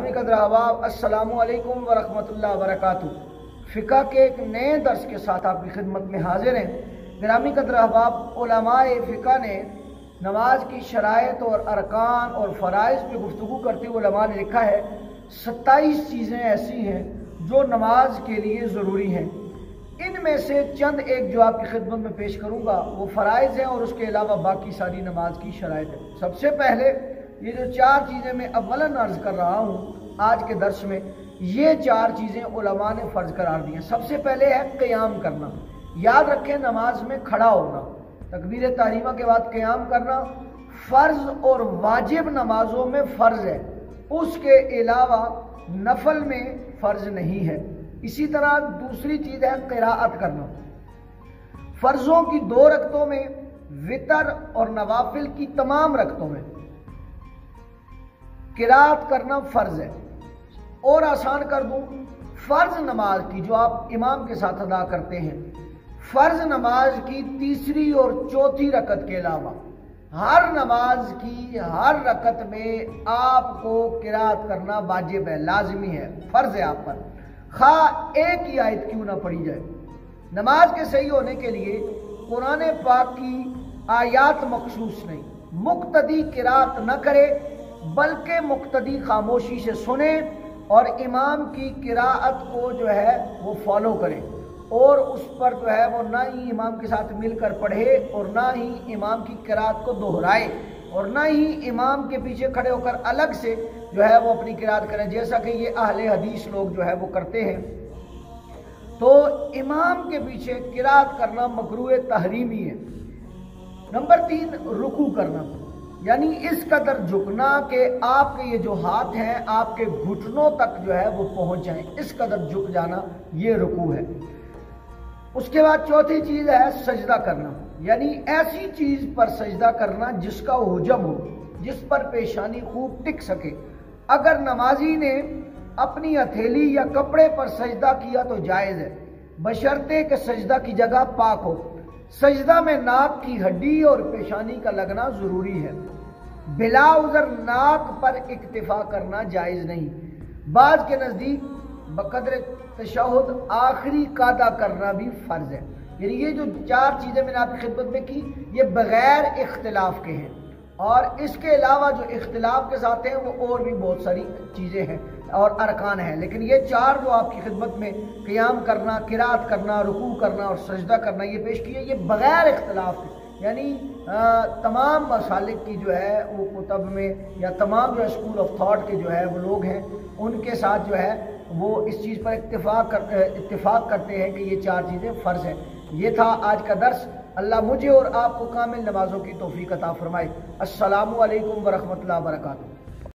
ग्रामी कदर अहबाब, अस्सलामु अलैकुम व रहमतुल्लाहि व बरकातुहू। फ़िक़्ह के एक नए दर्स के साथ आपकी खिदमत में हाजिर हैं। ग्रामी कदर अहबाब, उलमाए फ़िक़्ह ने नमाज की शराइत और अरकान और फ़राइज़ पे गुफ्तगू करते हुए उलमा ने लिखा है 27 चीज़ें ऐसी हैं जो नमाज के लिए ज़रूरी हैं। इनमें से चंद एक जो आपकी खिदमत में पेश करूँगा वो फ़राइज़ हैं और उसके अलावा बाकी सारी नमाज की शराइत है। सबसे पहले ये जो 4 चीज़ें मैं अव्वलन अर्ज़ कर रहा हूँ आज के दर्स में, ये 4 चीज़ें उलमा ने फ़र्ज़ करार दी हैं। सबसे पहले है क़याम करना। याद रखें, नमाज में खड़ा होना, तकबीर तहरीमा के बाद क़याम करना फ़र्ज़ और वाजिब नमाजों में फ़र्ज़ है, उसके अलावा नफल में फ़र्ज़ नहीं है। इसी तरह दूसरी चीज़ है क़िराअत करना। फ़र्ज़ों की 2 रकतों में, वितर और नवाफिल की तमाम रकतों में क़िराअत करना फ़र्ज़ है। और आसान कर दूँ, फ़र्ज़ नमाज की जो आप इमाम के साथ अदा करते हैं, फ़र्ज़ नमाज की तीसरी और चौथी रकत के अलावा हर नमाज की हर रकत में आपको क़िराअत करना वाजिब है, लाजमी है, फ़र्ज़ है आप पर, खा एक ही आयत क्यों ना पढ़ी जाए। नमाज के सही होने के लिए कुरान पाक की आयात मखसूस नहीं, मुक्तदी क़िराअत न करे बल्कि मुक्तदी खामोशी से सुने और इमाम की क़िराअत को जो है वो फॉलो करें और उस पर जो है वो ना ही इमाम के साथ मिलकर पढ़े और ना ही इमाम की क़िराअत को दोहराए और ना ही इमाम के पीछे खड़े होकर अलग से जो है वो अपनी क़िराअत करें, जैसा कि ये अहले हदीस लोग जो है वो करते हैं। तो इमाम के पीछे क़िराअत करना मकरूह तहरीमी है। नंबर 3, रुकू करना, यानी इस कदर झुकना कि आपके ये जो हाथ हैं आपके घुटनों तक जो है वो पहुंच जाएं, इस कदर झुक जाना, ये रुकू है। उसके बाद चौथी चीज़ है सजदा करना, यानी ऐसी चीज़ पर सजदा करना जिसका हुजम हो, जिस पर पेशानी खूब टिक सके। अगर नमाजी ने अपनी हथेली या कपड़े पर सजदा किया तो जायज़ है, बशर्ते कि सजदा की जगह पाक हो। सजदा में नाक की हड्डी और पेशानी का लगना ज़रूरी है। बिला उज़र नाक पर इक्तिफा करना जायज़ नहीं। बाज़ के नज़दीक बक़द्र तशहुद आखिरी कादा करना भी फ़र्ज़ है। यानी ये जो 4 चीज़ें मैंने आपकी खिदमत में की, ये बग़ैर इख्तिलाफ़ के हैं और इसके अलावा जो इख्तिलाफ़ के साथ हैं वो और भी बहुत सारी चीज़ें हैं और अरकान हैं, लेकिन ये 4 जो आपकी खिदमत में क़ियाम करना, क़िराअत करना, रुकू करना और सजदा करना ये पेश किए, ये बग़ैर इख्तिलाफ़ के, यानी तमाम मसालिक की जो है वो कुतब में या तमाम जो है स्कूल ऑफ थॉट के जो है वो लोग हैं उनके साथ जो है वो इस चीज़ पर इत्तिफ़ाक़ करते हैं कि ये 4 चीज़ें फ़र्ज़ हैं। ये था आज का दर्स। अल्लाह मुझे और आपको कामिल नमाज़ों की तौफ़ीक़ अता फ़रमाए। अस्सलामु अलैकुम व रहमतुल्लाहि व बरकातुहू।